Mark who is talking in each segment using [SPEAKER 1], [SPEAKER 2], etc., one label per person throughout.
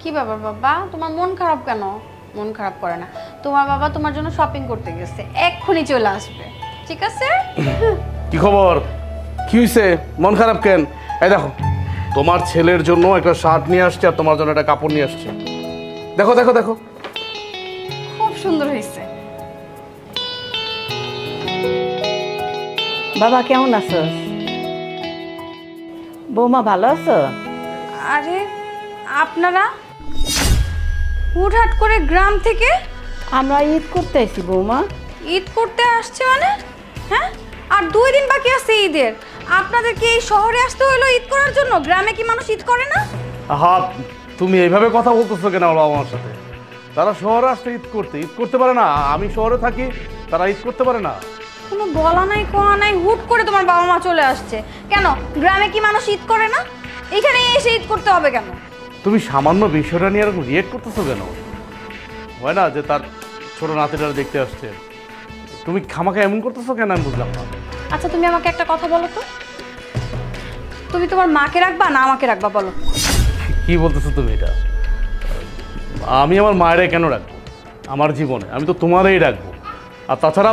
[SPEAKER 1] কি ব্যাপার বাবা, তোমার মন খারাপ কেন? মন খারাপ করে না, তোমার বাবা তোমার জন্য শপিং করতে গেছে, এক্ষুনি চলে আসবে, ঠিক আছে?
[SPEAKER 2] কি খবর? কি হয়েছে? মন খারাপ কেন? এই দেখো, তোমার ছেলের জন্য একটা শার্ট নিয়ে আসছে আর তোমার জন্য একটা কাপড় নিয়ে আসছে। দেখো দেখো দেখো,
[SPEAKER 1] খুব সুন্দর হয়েছে।
[SPEAKER 3] বাবা কেমন আছো? বৌমা ভালো আছো?
[SPEAKER 1] আরে আপনারা হুটহাট করে গ্রাম থেকে?
[SPEAKER 3] আমরা ঈদ করতে এসেছি বৌমা।
[SPEAKER 1] ঈদ করতে আসছে মানে? হ্যাঁ, আর 2 দিন বাকি আছে ঈদের, আপনাদের কি এই শহরে আসতে হলো ঈদ করার জন্য? গ্রামে কি মানুষ ঈদ করে না?
[SPEAKER 2] হ্যাঁ, তুমি এইভাবে কথা বলতেছো কেন বাবা আমার সাথে? তারা শহরে আসতে ঈদ করতে পারে না। আমি শহরে থাকি, তারা ঈদ করতে পারে না।
[SPEAKER 1] কোনো বলা নাই কোয়া নাই, হুট করে তোমার বাবা মা চলে আসছে কেন? গ্রামে কি মানুষ ঈদ করে না? এখানে এসে ঈদ করতে হবে কেন?
[SPEAKER 2] তুমি সামান্য বিষয়টা নিয়ে এরকম রিয়েক্ট করতেছো কেন? হয় না যে তার ছোট নাতিটা দেখতে আসছে, তুমি খামাখা এমন করতেছো কেন? আমি বুঝলাম না।
[SPEAKER 1] আচ্ছা তুমি আমাকে একটা কথা বলো তো, তুমি তোমার মাকে রাখবা না আমাকে রাখবা বলো?
[SPEAKER 2] কি বলতেছো তুমি এটা? আমি আমার মায়েরাই কেন রাখবো আমার জীবনে? আমি তো তোমারই রাখবো। আর তাছাড়া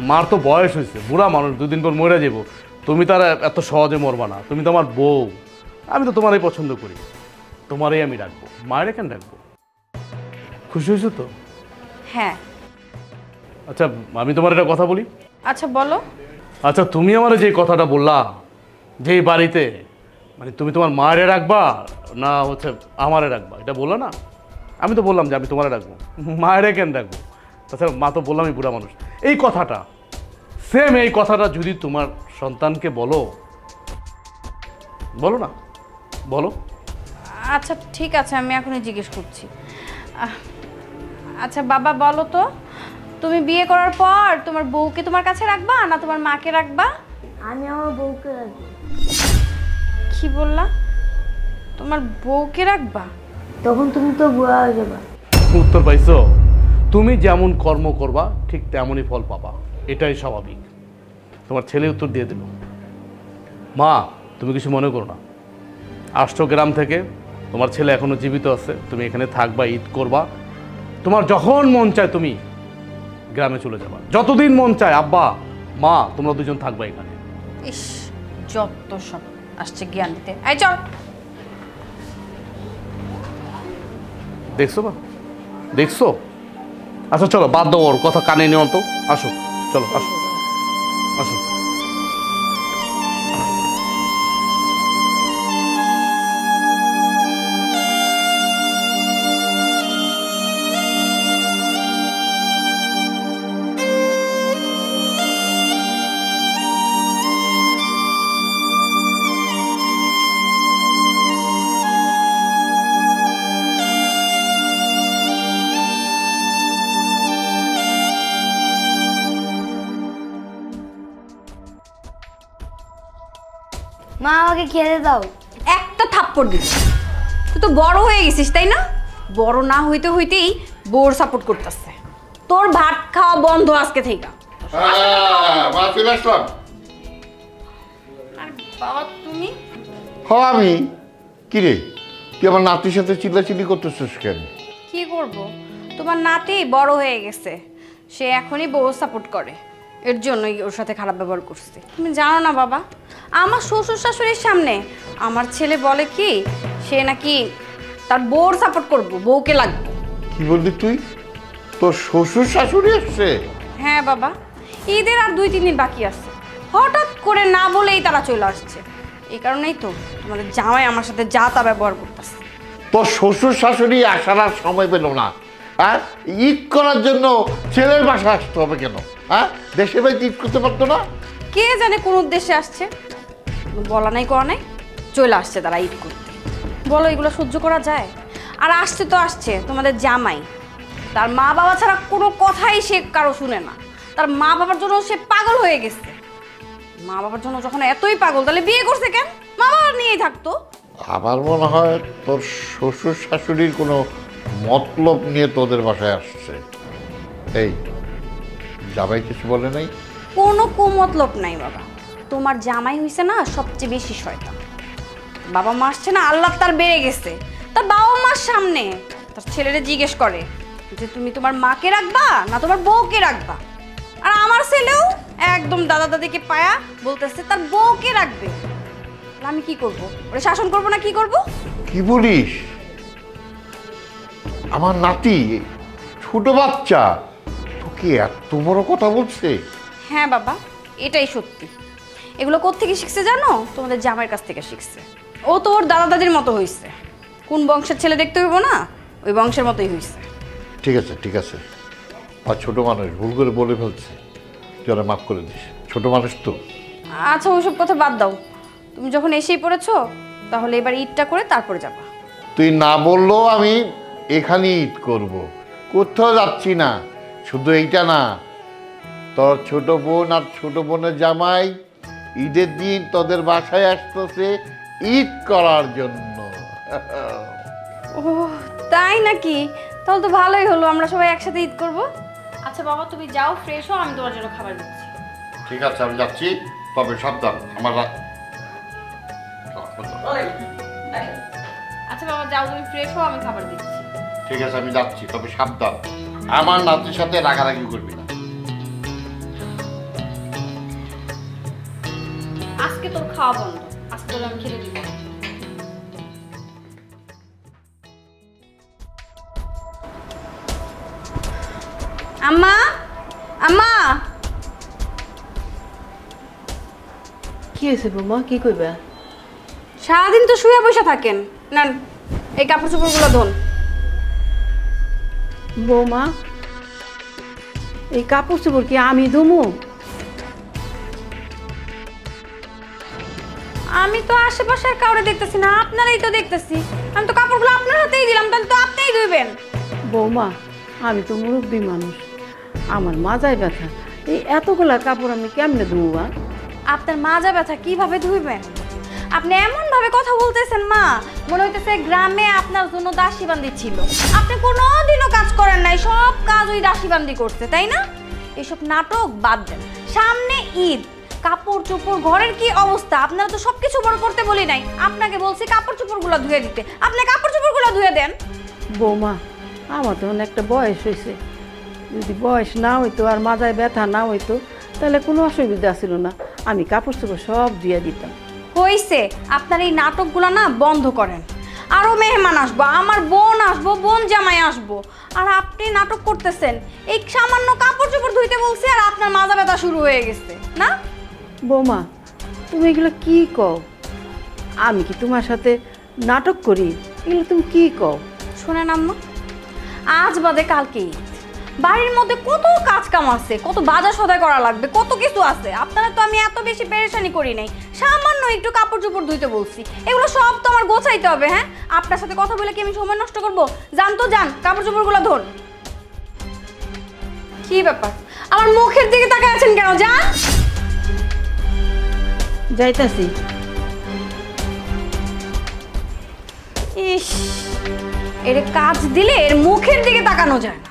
[SPEAKER 2] মার তো বয়স হয়েছে, বুড়া মানুষ, 2 দিন পর মরে যাবো। তুমি তার এত সহজে মরবা না। তুমি তো আমার বউ, আমি তো তোমারই পছন্দ করি, তোমারই আমি রাখবো। মায়েরা কেন রাখবো? খুশি হয়েছো তো?
[SPEAKER 1] হ্যাঁ।
[SPEAKER 2] আচ্ছা আমি তোমার একটা কথা বলি।
[SPEAKER 1] আচ্ছা বলো।
[SPEAKER 2] আচ্ছা তুমি আমার যে কথাটা বললা, যে বাড়িতে মানে তুমি তোমার মায়েরে রাখবা না হচ্ছে আমারে রাখবা, এটা বললো না? আমি তো বললাম যে আমি তোমারে রাখবো, মায়েরে কেন রাখবো? তাছাড়া মা তো বললামই বুড়া মানুষ। এই কথাটা সেম, এই কথাটা যদি তোমার সন্তানকে বলো, বলো না, বলো।
[SPEAKER 1] আচ্ছা ঠিক আছে, আমি এখনই জিজ্ঞেস করছি। আচ্ছা বাবা বলো তো, তুমি বিয়ে করার পর তোমার বউকে তোমার কাছে রাখবা না তোমার মাকে রাখবা?
[SPEAKER 4] আমি আমার বউকে রাখবো।
[SPEAKER 1] কি বললা? তোমার বউকে রাখবা?
[SPEAKER 4] তখন তুমি তো বুড়া হয়ে যাবা।
[SPEAKER 2] উত্তর পাইছো? তুমি যেমন কর্ম করবা ঠিক তেমনই ফল পাবা, এটাই স্বাভাবিক। তোমার ছেলে উত্তর দিয়ে দিল। মা তুমি কিছু মনে করো না, আসছো গ্রাম থেকে, তোমার ছেলে এখনো জীবিত আছে, তুমি এখানে থাকবা, ঈদ করবা, তোমার যখন মন চায় তুমি গ্রামে চলে যাবা, যতদিন মন চায়। আব্বা মা তোমরা দুজন থাকবা এখানে।
[SPEAKER 1] ইস, যত সব আসছে জ্ঞান দিতে। এই চল।
[SPEAKER 2] দেখছো বা, দেখছো? আচ্ছা চলো বাদ দাও, ওর কথা কানে নিও তো, আসো চলো, আসো আসো।
[SPEAKER 4] মা আমাকে খেতে দাও।
[SPEAKER 1] একটা থাপ্পড় দিবি। তুই তো বড় হয়ে গেছিস তাই না? বড় না হইতে হইতেই বোর সাপোর্ট করতেছে। তোর ভাত খাওয়া বন্ধ আজকে থেকে।
[SPEAKER 5] মা চলে আসলাম।
[SPEAKER 1] আর বাবা তুমি?
[SPEAKER 5] আমি কি রে, তুই আমার নাতির সাথে চিল্লাচিল্লি করতেছিস কেন?
[SPEAKER 1] কি করব, তোমার নাতি বড় হয়ে গেছে, সে এখনই বউ সাপোর্ট করে, এর জন্যই ওর সাথে খারাপ ব্যবহার করছে। তুমি জানো না বাবা, আমার শ্বশুর শাশুড়ির সামনে আমার ছেলে বলে কি সে নাকি তার বউর সাপোর্ট করবো, বউকে লাগবে।
[SPEAKER 5] কি বললি তুই? তোর শ্বশুর শাশুড়ি আসছে?
[SPEAKER 1] হ্যাঁ বাবা, ঈদের আর 2-3 দিন বাকি আছে, হঠাৎ করে না বলেই তারা চলে আসছে। এই কারণেই তো তোমাদের জামাই আমার সাথে যা তা ব্যবহার করতেছে।
[SPEAKER 5] তোর শ্বশুর শাশুড়ি আসার আর সময় পেল না, হ্যাঁ? ঈদ করার জন্য ছেলের বাসা আসতে হবে কেন? হ্যাঁ, দেশের বাড়িতে ঈদ করতে পারতো না?
[SPEAKER 1] কে জানে কোন উদ্দেশ্যে আসছে, বলা নাই করা নাই, চলে আসছে তারা ঈদ করতে। বলো এগুলো সহ্য করা যায়? আর আসছে তো আসছে তোমাদের জামাই, তার মা বাবা ছাড়া কোনো কথাই সে কারো শুনে না। তার মা বাবার জন্য সে পাগল হয়ে গেছে। মা বাবার জন্য যখন এতই পাগল, তাহলে বিয়ে করছে কেন? মা বাবা নিয়েই থাকতো।
[SPEAKER 5] আমার মনে হয় তোর শ্বশুর শাশুড়ির কোনো মতলব নিয়ে তোদের বাসায় আসছে। এই জামাই কিছু বলে নাই?
[SPEAKER 1] কোনো মতলব নাই বাবা, তোমার জামাই হইছে না সবচেয়ে বেশি শয়তান। বাবা মা আসছে না, আল্লাহ তার বেড়ে গেছে, তার বাবা মার সামনে তার ছেলেরে জিজ্ঞেস করে যে তুমি তোমার মাকে রাখবা না তোমার বউকে রাখবা। আর আমার ছেলেও একদম দাদা দাদিকে পায়া বলতেছে তার বউকে রাখবে। আমি কি করব? ওরে শাসন করব না কি করব?
[SPEAKER 5] কি বলিস? আমার নাতি ছোট বাচ্চা তোকে এত বড় কথা বলছে?
[SPEAKER 1] হ্যাঁ বাবা, এটাই সত্যি। এগুলো কোত্থেকে শিখছে জানো? তোমাদের জামাইয়ের কাছ থেকে শিখছে। ও তো ওর দাদা দাদির মতো হইছে। কোন বংশের ছেলে দেখতে হইব না, ওই বংশের মতোই হইছে।
[SPEAKER 5] ঠিক আছে ঠিক আছে, আর ছোট মানুষ ভুল করে বলে ফেলছে, তুই ওরা মাফ করে দিস, ছোট মানুষ তো।
[SPEAKER 1] আচ্ছা ওইসব কথা বাদ দাও, তুমি যখন এসেই পড়েছো তাহলে এবার ঈদটা করে তারপরে যাবা।
[SPEAKER 5] তুই না বললেও আমি এখানে ঈদ করব, কোথাও যাচ্ছি না। শুধু এইটা না, তোর ছোট বোন আর ছোট বোনের জামাই ঈদের দিন তোদের বাসায় আসতেছে ঈদ করার জন্য।
[SPEAKER 1] ও তাই নাকি? তাহলে তো ভালোই হলো, আমরা সবাই একসাথে ঈদ করব। আচ্ছা বাবা তুমি যাও, ফ্রেশ হও, আমি তোমার জন্য খাবার দিচ্ছি।
[SPEAKER 5] ঠিক আছে আমি যাচ্ছি, তবে সাবধান। আমার
[SPEAKER 1] আচ্ছা বাবা যাও, তুমি ফ্রেশ হও, আমি খাবার দিচ্ছি।
[SPEAKER 5] ঠিক আছে আমি যাচ্ছি, তবে সাবধান। আমার নাতির সাথে রাগারাগি করবি না।
[SPEAKER 1] আজকে তোর খাওয়া বন্ধ, আজকে তোর আমি খেতে দিব। আম্মা আম্মা,
[SPEAKER 3] কি হয়েছে বৌমা, কি কইবা?
[SPEAKER 1] সারাদিন তো শুয়ে বসে থাকেন, নেন এই কাপড় চোপড়গুলো ধোন।
[SPEAKER 3] বৌমা এই কাপড় চোপড় কি আমি ধুমু?
[SPEAKER 1] আমি তো আশেপাশে আর কাউরে দেখতেছি না, আপনারাই তো দেখতেছি। আমি তো কাপড়গুলো আপনার হাতেই দিলাম, তাহলে তো আপনিই ধুইবেন।
[SPEAKER 3] বৌমা আমি তো মুরব্বী মানুষ, আমার মাজায় ব্যথা, এই এতগুলা কাপড় আমি কেমনে ধুবো?
[SPEAKER 1] আপনার মাজা ব্যথা কিভাবে ধুইবেন? আপনি এমন ভাবে কথা বলতেছেন মা, মনে হইতেছে গ্রামে আপনার জন্য দাসীবান্দি ছিল। আপনি কোনোদিনও কাজ করেন নাই, সব কাজ ওই দাসীবান্দি করছে, তাই না? এসব নাটক বাদ দেন, সামনে ঈদ, কাপড় চোপড় ঘরের কি অবস্থা? আপনারা তো সবকিছু বড় করতে বলি নাই, আপনাকে বলছি কাপড় চোপড়গুলো ধুয়ে দিতে, আপনি কাপড় চোপড়গুলো ধুয়ে দেন।
[SPEAKER 3] বৌমা আমার তো একটা বয়স হয়েছে, যদি বয়স না হইতো আর মাজায় ব্যথা না হইতো তাহলে কোনো অসুবিধা ছিল না, আমি কাপড় চোপড় সব দিয়ে দিতাম।
[SPEAKER 1] হইছে, আপনার এই নাটকগুলো না বন্ধ করেন। আরো মেহমান আসবো, আমার বোন আসবো, বোন জামাই আসবো, আর আপনি নাটক করতেছেন। এই সামান্য কাপড় চোপড় ধুইতে বলছি আর আপনার মাজা ব্যথা শুরু হয়ে গেছে না?
[SPEAKER 3] বৌমা তুমি এগুলো কি কও? আমি কি তোমার সাথে নাটক করি? এগুলো তুমি কি কও?
[SPEAKER 1] শোনেন আম্মা, আজ বাদে কালকে ঈদ, বাড়ির মধ্যে কত কাজ কাম আছে, কত বাজার সদাই করা লাগবে, কত কিছু আছে। আপনারা তো আমি এত বেশি পেরেশানি করি নাই, সামান্য একটু কাপড় চোপড় ধুইতে বলছি, এগুলো সব তো আমার গোছাইতে হবে। হ্যাঁ, আপনার সাথে কথা বলে কি আমি সময় নষ্ট করবো? যান তো যান, কাপড় চোপড়গুলো ধর। কি ব্যাপার, আমার মুখের দিকে তাকায় আছেন কেন? যান।
[SPEAKER 3] যাইতাছি।
[SPEAKER 1] ইস, এর কাজ দিলে এর মুখের দিকে তাকানো যায় না।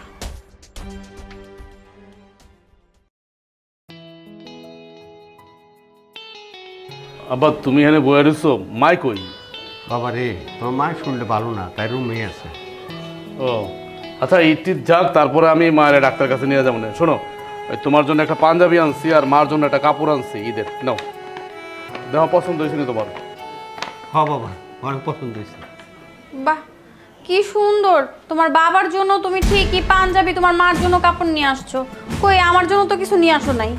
[SPEAKER 2] আবার তুমি এখানে বয়ে রয়েছো, মাই কই?
[SPEAKER 6] বাবা রে, তোমার মা শুনলে ভালো না, তাই রুমে আছে।
[SPEAKER 2] ও আচ্ছা, ঈদ যাক, তারপরে আমি মায়ের ডাক্তার কাছে নিয়ে যাবো না। শোনো, ওই তোমার জন্য একটা পাঞ্জাবি আনছি আর মার জন্য একটা কাপড় আনছি ঈদের, নাও। দেখো পছন্দ হয়েছে না তোমার?
[SPEAKER 6] হ্যাঁ বাবা, অনেক পছন্দ হয়েছে।
[SPEAKER 1] বাহ, কি সুন্দর। তোমার বাবার জন্য তুমি ঠিকই পাঞ্জাবি, তোমার মার জন্য কাপড় নিয়ে আসছো। কই আমার জন্য তো কিছু নিয়ে আসো নাই।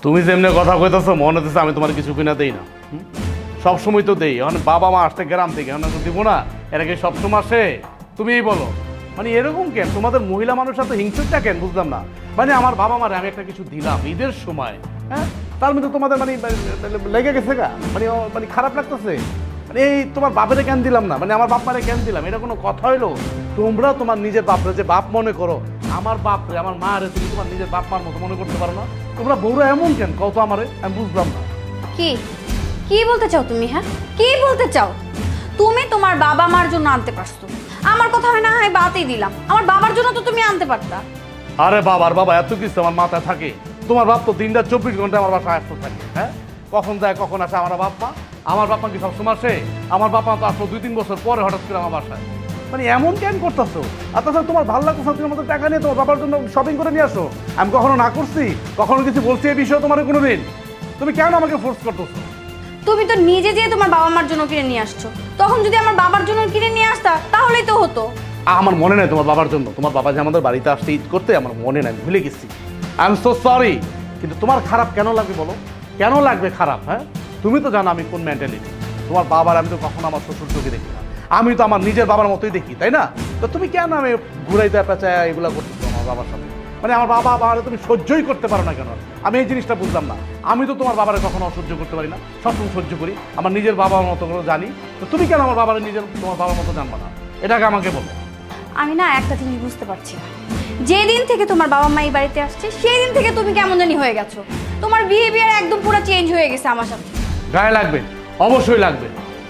[SPEAKER 2] তুমি যেমনি কথা কইতেছো মনে হচ্ছে আমি তোমার কিছু কিনা দেই না। সবসময় তো দেই, এখন বাবা মা আসতে গ্রাম থেকে, এখন দিব না? এর আগে সবসময় আসে? তুমি এই বলো, মানে এরকম কেন? তোমাদের মহিলা মানুষের সাথে হিংসুকটা কেন বুঝলাম না। মানে আমার বাবা মারে আমি একটা কিছু দিলাম ঈদের সময়, হ্যাঁ, তার মধ্যে তোমাদের মানে লেগে গেছে গা, মানে খারাপ লাগতেছে। মানে এই তোমার বাপেরে কেন দিলাম না, মানে আমার বাপ মারে কেন দিলাম, এটা কোনো কথা হইলো? তোমরা তোমার নিজের বাপরে যে বাপ মনে করো, আমার বাপরে, আমার মা রে তুমি তোমার নিজের বাপ মার মতো মনে করতে পারো না? তোমরা বউরা এমন কেন কত আমারে, আমি বুঝলাম না।
[SPEAKER 1] কি কি বলতে চাও তুমি? হ্যাঁ, কি বলতে চাও? তুমি তোমার বাবা মার জন্য আনতে পারছো, আমার কথা হয় না হয় বাতেই দিলাম, আমার বাবার জন্য তো তুমি আনতে পারতা।
[SPEAKER 2] আরে বাবার বাবা এত কিছু আমার মাথায় থাকে? তোমার বাপ তো দিনটা 24 ঘন্টা আমার বাসায় আসতে থাকে। হ্যাঁ, কখন যায় কখন আসে আমার বাপ মা? আমার বাপ মা কি সবসময় আসে? আমার বাপ মা তো আসলো 2-3 বছর পরে হঠাৎ করে আমার বাসায়। মানে এমন কেন করতেছো? আর তাছাড়া তোমার ভালো লাগতেছে তুমি আমাদের টাকা নিয়ে তোমার বাবার জন্য শপিং করে নিয়ে আসো। আমি কখনো না করছি? কখনো কিছু বলছি এই বিষয়ে তোমার কোনোদিন? তুমি কেন আমাকে ফোর্স করতেছো?
[SPEAKER 1] তুমি তো নিজে যেয়ে তোমার বাবা মার জন্য কিনে নিয়ে আসছো, তখন যদি আমার বাবার জন্য কিনে নিয়ে আসতা তাহলেই তো হতো।
[SPEAKER 2] আমার মনে নাই তোমার বাবার জন্য, তোমার বাবা যে আমাদের বাড়িতে আসতে ঈদ করতে আমার মনে নাই, ভুলে গেছি। I am so sorry. কিন্তু তোমার খারাপ কেন লাগবে বলো? কেন লাগবে খারাপ? হ্যাঁ, তুমি তো জানো আমি কোন মেন্টালিটি। তোমার বাবার আমি তো কখনো আমার শ্বশুর চোখে দেখি না, আমি তো আমার নিজের বাবার মতোই দেখি, তাই না? তো তুমি কেন আমি ঘুরাইতে পেঁচায় এগুলো করতেছো আমার বাবার সাথে? মানে আমার বাবা বাবারে তুমি সহ্যই করতে পারো না কেন? আমি এই জিনিসটা বুঝলাম না। আমি তো তোমার বাবারে কখনো অসহ্য করতে পারি না, সবসময় সহ্য করি, আমার নিজের বাবার মতো করে জানি। তো তুমি কেন আমার বাবারে নিজের তোমার বাবার মতো জানবা না? এটাকে আমাকে বলো।
[SPEAKER 1] আমি না একটা জিনিস বুঝতে পারছি না, যেদিন থেকে তোমার বাবা মা এই বাড়িতে আসছে সেই দিন থেকে তুমি কেমন জানি হয়ে গেছো। তোমার বিহেভিয়ার একদম পুরো চেঞ্জ হয়ে গেছে আমার সাথে।
[SPEAKER 2] গায়ে লাগবে, অবশ্যই লাগবে।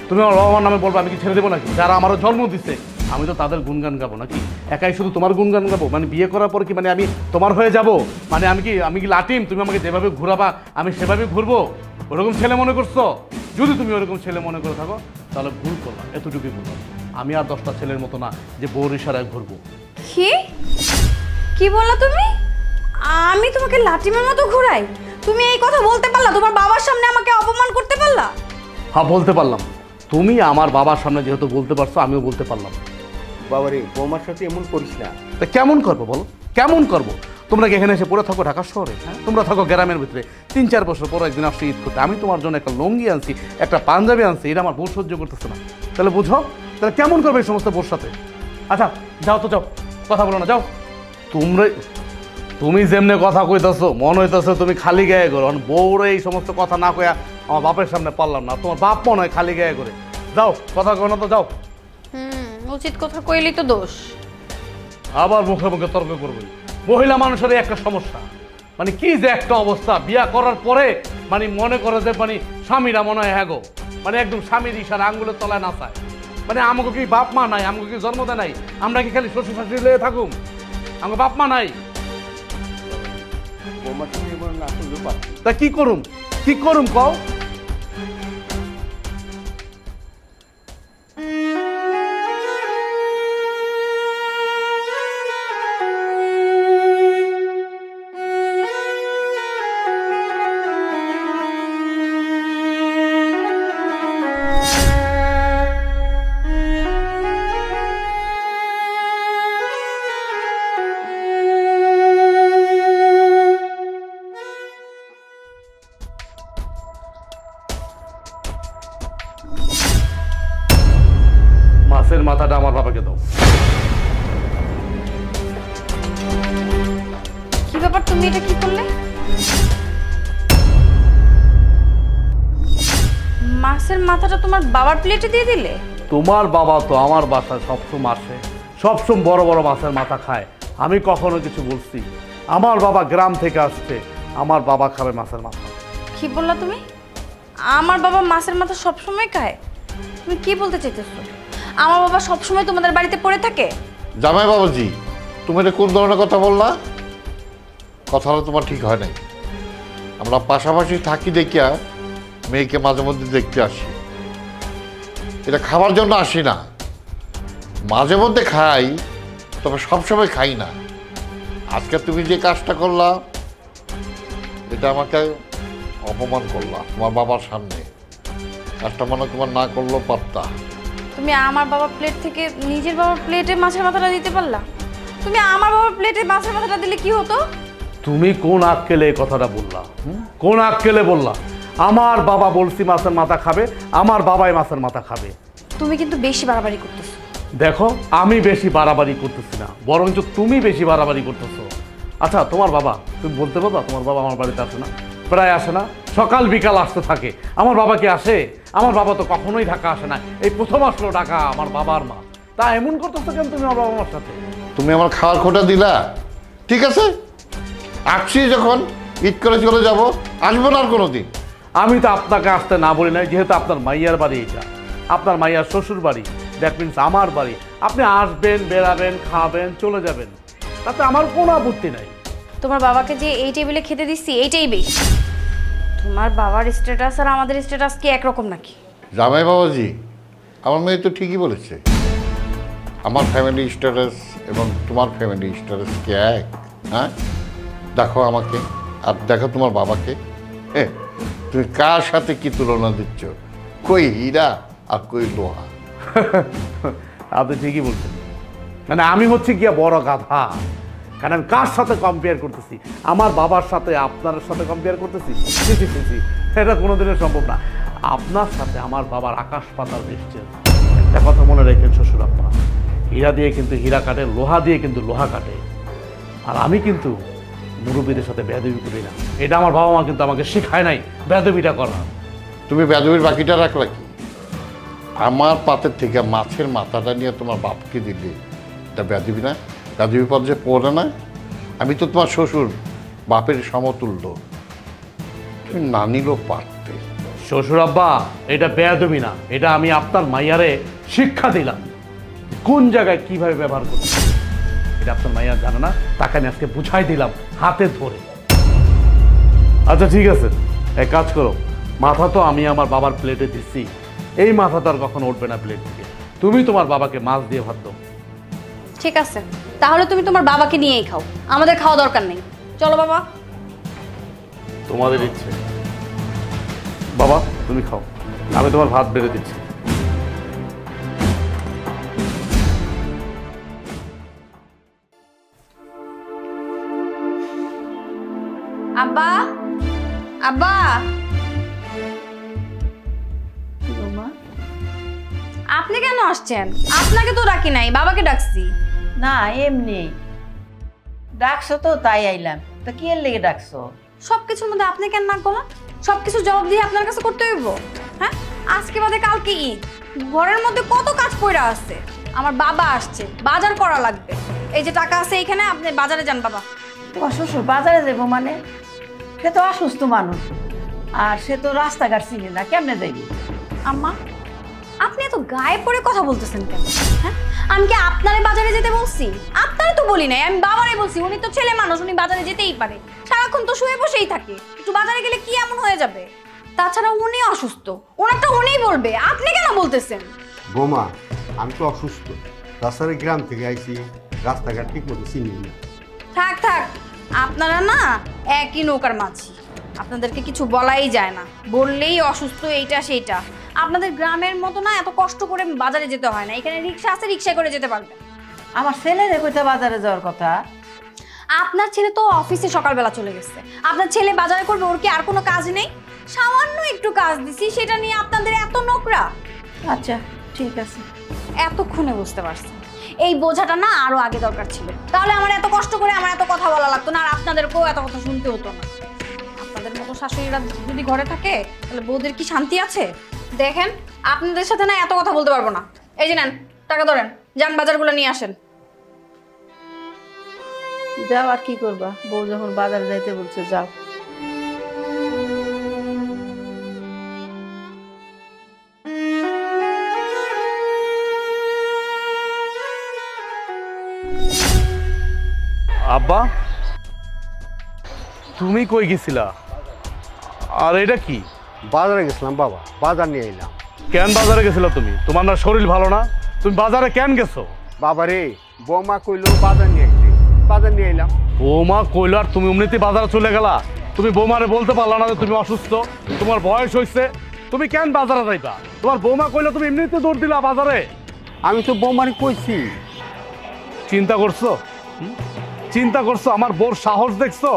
[SPEAKER 2] তুমি আমার বাবা মার নামে বলবো, আমি কি ছেড়ে দেবো নাকি? যারা আমারও জন্ম দিচ্ছে আমি তো তাদের গুণগান গাবো নাকি? একাই শুধু তোমার গুণগান গাবো? মানে বিয়ে করার পর কি মানে আমি তোমার হয়ে যাব? মানে আমি কি লাটিম? তুমি আমাকে যেভাবে ঘুরাবা আমি সেভাবে ঘুরবো? ওরকম ছেলে মনে করছো? যদি তুমি ওরকম ছেলে মনে করে থাকো তাহলে ভুল করলাম, এতটুকুই ভুল। আমি আর 10টা ছেলের মতো না যে বউর ইশারায় ঘুরবো।
[SPEAKER 1] কি বললা তুমি? আমি তোমাকে লাটিমের মতো ঘুরাই? তুমি এই কথা বলতে পারলা? তোমার বাবার সামনে আমাকে অপমান করতে পারলা?
[SPEAKER 2] হ্যাঁ, বলতে পারলাম। তুমি আমার বাবার সামনে যেহেতু বলতে পারছো আমিও বলতে পারলাম।
[SPEAKER 6] বাবারে বৌমার সাথে এমন করিস না।
[SPEAKER 2] তা কেমন করবো বলো? কেমন করবো? তোমরা কি এখানে এসে পড়ে থাকো ঢাকা শহরে? হ্যাঁ, তোমরা থাকো গ্রামের ভিতরে। 3-4 বছর পর একদিন আসছি ঈদ করতে, আমি তোমার জন্য একটা লুঙ্গি আনছি, একটা পাঞ্জাবি আনছি, এটা আমার বউ সহ্য করতেছে না। তাহলে বুঝো, তাহলে কেমন করবে এই সমস্ত বউর সাথে? আচ্ছা যাও তো, যাও, কথা বলো না, যাও। তুমি যেমনে কথা কইতেছো মনে হইতেছে তুমি খালি গায়ে করো। বউরে এই সমস্ত কথা না কইয়া আমার বাপের সামনে পারলাম না। তোমার বাপ মনে হয় খালি গায়ে করে। যাও, কথা কয় না তো, যাও।
[SPEAKER 1] উচিত কথা কইলেই তো দোষ।
[SPEAKER 2] আবার মুখে মুখে তর্ক করবে। মহিলা মানুষের একটা সমস্যা, মানে কি যে একটা অবস্থা, বিয়া করার পরে মানে মনে করে যে মানে স্বামীরা মনে হয় হ্যাগো, মানে একদম স্বামীর ইশারা আঙ্গুলের তলায় নাচায়। মানে আমাকে কি বাপ মা নাই? আমাকে কি জন্ম দেয় নাই? আমরা কি খালি শ্বশুর শাশুড়ি লয়ে থাকুম? আমাকে বাপ মা নাই?
[SPEAKER 6] বৌমার সাথে এমন না করলে পারত।
[SPEAKER 2] তা কি করুম? কি করুম কও? মাছের মাথাটা আমার বাবাকে দাও।
[SPEAKER 1] কি ব্যাপার, তুমি এটা কি করলে? মাছের মাথাটা তোমার বাবার প্লেটে দিয়ে দিলে?
[SPEAKER 2] তোমার বাবা তো আমার বাসায় সবসময় আসে, সবসময় বড় বড় মাছের মাথা খায়। আমি কখনো কিছু বলছি? আমার বাবা গ্রাম থেকে আসছে, আমার বাবা খাবে মাছের মাথা।
[SPEAKER 1] কি বললা তুমি? আমার বাবা মাছের মাথা সবসময় খায়? তুমি কি বলতে চাইতেছো? আমার বাবা সবসময় তোমাদের বাড়িতে পড়ে থাকে?
[SPEAKER 5] জামাই বাবাজি, তুমি এটা কোন ধরনের কথা বললা? কথাটা তোমার ঠিক হয় নাই। আমরা পাশাপাশি থাকি দেখিয়া মেয়েকে মাঝে মধ্যে দেখতে আসি, এটা খাবার জন্য আসি না। মাঝে মধ্যে খাই, তবে সবসময় খাই না। আজকে তুমি যে কাজটা করলা এটা আমাকে অপমান করলা তোমার বাবার সামনে। কাজটা মনে তোমার না করলেও পারতা।
[SPEAKER 1] তুমি আমার বাবার প্লেট থেকে নিজের বাবার প্লেটে মাছের মাথাটা দিতে পারলা? তুমি আমার বাবার প্লেটে মাছের মাথাটা দিলে কি হতো?
[SPEAKER 2] তুমি কোন আক্কেলে এই কথাটা বললা? কোন আক্কেলে বললা? আমার বাবা বলছি মাছের মাথা খাবে, আমার বাবাই মাছের মাথা খাবে।
[SPEAKER 1] তুমি কিন্তু বেশি বাড়াবাড়ি করতেছো।
[SPEAKER 2] দেখো, আমি বেশি বাড়াবাড়ি করতেছি না, বরঞ্চ তুমি বেশি বাড়াবাড়ি করতেছো। আচ্ছা, তোমার বাবা, তুমি বলতে পারবা তোমার বাবা আমার বাড়িতে আসে না? প্রায় আসে না? সকাল বিকাল আসতে থাকে। আমার বাবা কি আসে? আমার বাবা তো কখনোই ঢাকা আসে না, এই প্রথম আসলো ঢাকা আমার বাবার মা। তা এমন করতেছো কেন তুমি আমার বাবা মার সাথে?
[SPEAKER 5] তুমি আমার খাওয়ার খোটা দিলা, ঠিক আছে? আসছি যখন ঈদ করে চলে যাব, আসবো না আর কোনো দিন।
[SPEAKER 2] আমি তো আপনাকে আসতে না বলি নাই, যেহেতু আপনার মাইয়ার বাড়ি এটা, আপনার মাইয়ার শ্বশুর বাড়ি, দ্যাট মিনস আমার বাড়ি। আপনি আসবেন, বেড়াবেন, খাবেন, চলে যাবেন, তাতে আমার কোনো আপত্তি নাই।
[SPEAKER 1] তোমার বাবাকে যে এই টেবিলে খেতে দিচ্ছি এইটাই বেশি। তোমার বাবার স্ট্যাটাস আর আমাদের স্ট্যাটাস কি একরকম নাকি?
[SPEAKER 5] জামাই বাবাজি, আমার মেয়ে তো ঠিকই বলেছে। আমার ফ্যামিলি স্ট্যাটাস এবং তোমার ফ্যামিলি স্ট্যাটাস কি এক? হ্যাঁ, দেখো আমাকে আর দেখো তোমার বাবাকে। তুমি কার সাথে কি তুলনা দিচ্ছ? কই হীরা আর কই লোহা।
[SPEAKER 2] আপনি ঠিকই বলছেন, মানে আমি হচ্ছে গিয়া বড় গাধা, কারণ আমি কার সাথে কম্পেয়ার করতেছি? আমার বাবার সাথে আপনার সাথে কম্পেয়ার করতেছি? এটা কোনোদিনের সম্ভব না। আপনার সাথে আমার বাবার আকাশ পাতাল ডিস্টেন্স। একটা কথা মনে রাখেন শ্বশুর আব্বা, হীরা দিয়ে কিন্তু হীরা কাটে, লোহা দিয়ে কিন্তু লোহা কাটে। আর আমি কিন্তু মুরব্বীদের সাথে বেয়াদবি করি না। এটা আমার বাবা মা কিন্তু আমাকে শেখায় নাই বেয়াদবিটা করা।
[SPEAKER 5] তুমি বেদবির বাকিটা রাখলা কি? আমার পাতের থেকে মাছের মাথাটা নিয়ে তোমার বাপকে দিলে এটা বেদবি না? বেদবি পর্যায়ে পড়ে না? আমি তো তোমার শ্বশুর, বাপের সমতুল্য, তুমি না নিলেও পারতে।
[SPEAKER 2] শ্বশুর আব্বা, এটা বেয়াদবি না, এটা আমি আপনার মাইয়ারে শিক্ষা দিলাম কোন জায়গায় কিভাবে ব্যবহার করতে। এটা আপনার মাইয়া জানে না, তাকে আমি আজকে বুঝাই দিলাম হাতে ধরে। আচ্ছা ঠিক আছে, এক কাজ করো, মাথা তো আমি আমার বাবার প্লেটে দিচ্ছি, এই মাথা তো আর কখনো উঠবে না প্লেট থেকে। তুমি তোমার বাবাকে মাছ দিয়ে ভাত দাও।
[SPEAKER 1] ঠিক আছে, তাহলে তুমি তোমার বাবাকে নিয়েই খাও, আমাদের খাওয়া দরকার নেই। চলো বাবা।
[SPEAKER 2] তোমাদের ইচ্ছে। বাবা তুমি খাও, আমি তোমার ভাত বেড়ে দিচ্ছি।
[SPEAKER 1] আব্বা, আব্বা, আপনি কেন আসছেন? আপনাকে তো ডাকি নাই, বাবাকে ডাকছি।
[SPEAKER 3] না এমনি ডাকছো তো তাই আইলাম। তা কি এর লেগে ডাকছো?
[SPEAKER 1] সবকিছুর মধ্যে আপনি কেন নাক গলান? সবকিছু জবাব দিয়ে আপনার কাছে করতে হইব? হ্যাঁ, আজকে বাদে কালকে ঈদ, ঘরের মধ্যে কত কাজ পড়ে আছে। আমার বাবা আসছে, বাজার করা লাগবে। এই যে টাকা আছে এইখানে, আপনি বাজারে যান বাবা।
[SPEAKER 3] তোমার শ্বশুর বাজারে যাবো মানে? সে তো অসুস্থ মানুষ, আর সে তো রাস্তাঘাট চিনে না, কেমনে যাইব?
[SPEAKER 1] আম্মা, আপনি এত গায়ে পড়ে কথা বলতেছেন কেন? হ্যাঁ, আমি কি আপনারে বাজারে যেতে বলছি? আপনারে তো বলি নাই, আমি বাবারে বলছি। উনি তো ছেলে মানুষ, উনি বাজারে যেতেই পারে, সারাক্ষণ তো শুয়ে বসেই থাকে। একটু বাজারে গেলে কি এমন হয়ে যাবে? তাছাড়া উনি অসুস্থ, ওনারটা উনিই বলবে, আপনি কেন বলতেছেন?
[SPEAKER 6] বোমা, আমি তো অসুস্থ, রাস্তার গ্রাম থেকে আইছি, রাস্তাঘাট ঠিক মতো চিনি না।
[SPEAKER 1] থাক থাক, আপনারা না একই নৌকার মাঝি, আপনাদেরকে কিছু বলাই যায় না, বললেই অসুস্থ এইটা সেইটা। আপনাদের গ্রামের মতো না এত কষ্ট করে বাজারে যেতে হয় না, এখানে রিক্সা আছে, রিক্সায় করে যেতে পারবেন।
[SPEAKER 3] আমার ছেলের কইতে বাজারে যাওয়ার কথা।
[SPEAKER 1] আপনার ছেলে তো অফিসে সকালবেলা চলে গেছে, আপনার ছেলে বাজারে করবে, ওর কি আর কোনো কাজ নেই? সামান্য একটু কাজ দিছি, সেটা নিয়ে আপনাদের এত নোকরা।
[SPEAKER 3] আচ্ছা ঠিক আছে,
[SPEAKER 1] এতক্ষণে বুঝতে পারছি এই বোঝাটা না আরো আগে দরকার ছিল, তাহলে আমার এত কষ্ট করে আমার এত কথা বলা লাগতো না, আর আপনাদেরকেও এত কথা শুনতে হতো না। আপনাদের মতো শাশুড়িরা যদি ঘরে থাকে তাহলে বউদের কি শান্তি আছে? দেখেন, আপনাদের সাথে না এত কথা বলতে পারবো না। এই যে নেন টাকা, ধরেন, যান বাজারগুলো নিয়ে আসেন।
[SPEAKER 3] যাও, আর কি করবা, বউ যখন বাজারে যাইতে বলছে যাও।
[SPEAKER 2] আব্বা, তুমি কই গেছিলা? আর এটা কি?
[SPEAKER 6] বাজারে গেছিলাম বাবা, বাজার নিয়ে এলাম।
[SPEAKER 2] কেন বাজারে গেছিলা তুমি? তোমার না শরীর ভালো না, তুমি বাজারে কেন গেছো?
[SPEAKER 6] বাবা রে, বৌমা কইলো বাজার নিয়ে আইতে, বাজার নিয়ে এলাম।
[SPEAKER 2] বৌমা কইলো আর তুমি এমনিতে বাজারে চলে গেলা? তুমি বৌমারে বলতে পারলা না যে তুমি অসুস্থ, তোমার বয়স হয়েছে, তুমি কেন বাজারে যাইবা? তোমার বৌমা কইলো তুমি এমনিতে দৌড় দিলা বাজারে।
[SPEAKER 6] আমি তো বৌমারে কইছি।
[SPEAKER 2] চিন্তা করছো? চিন্তা করছো? আমার বোর সাহস দেখছো?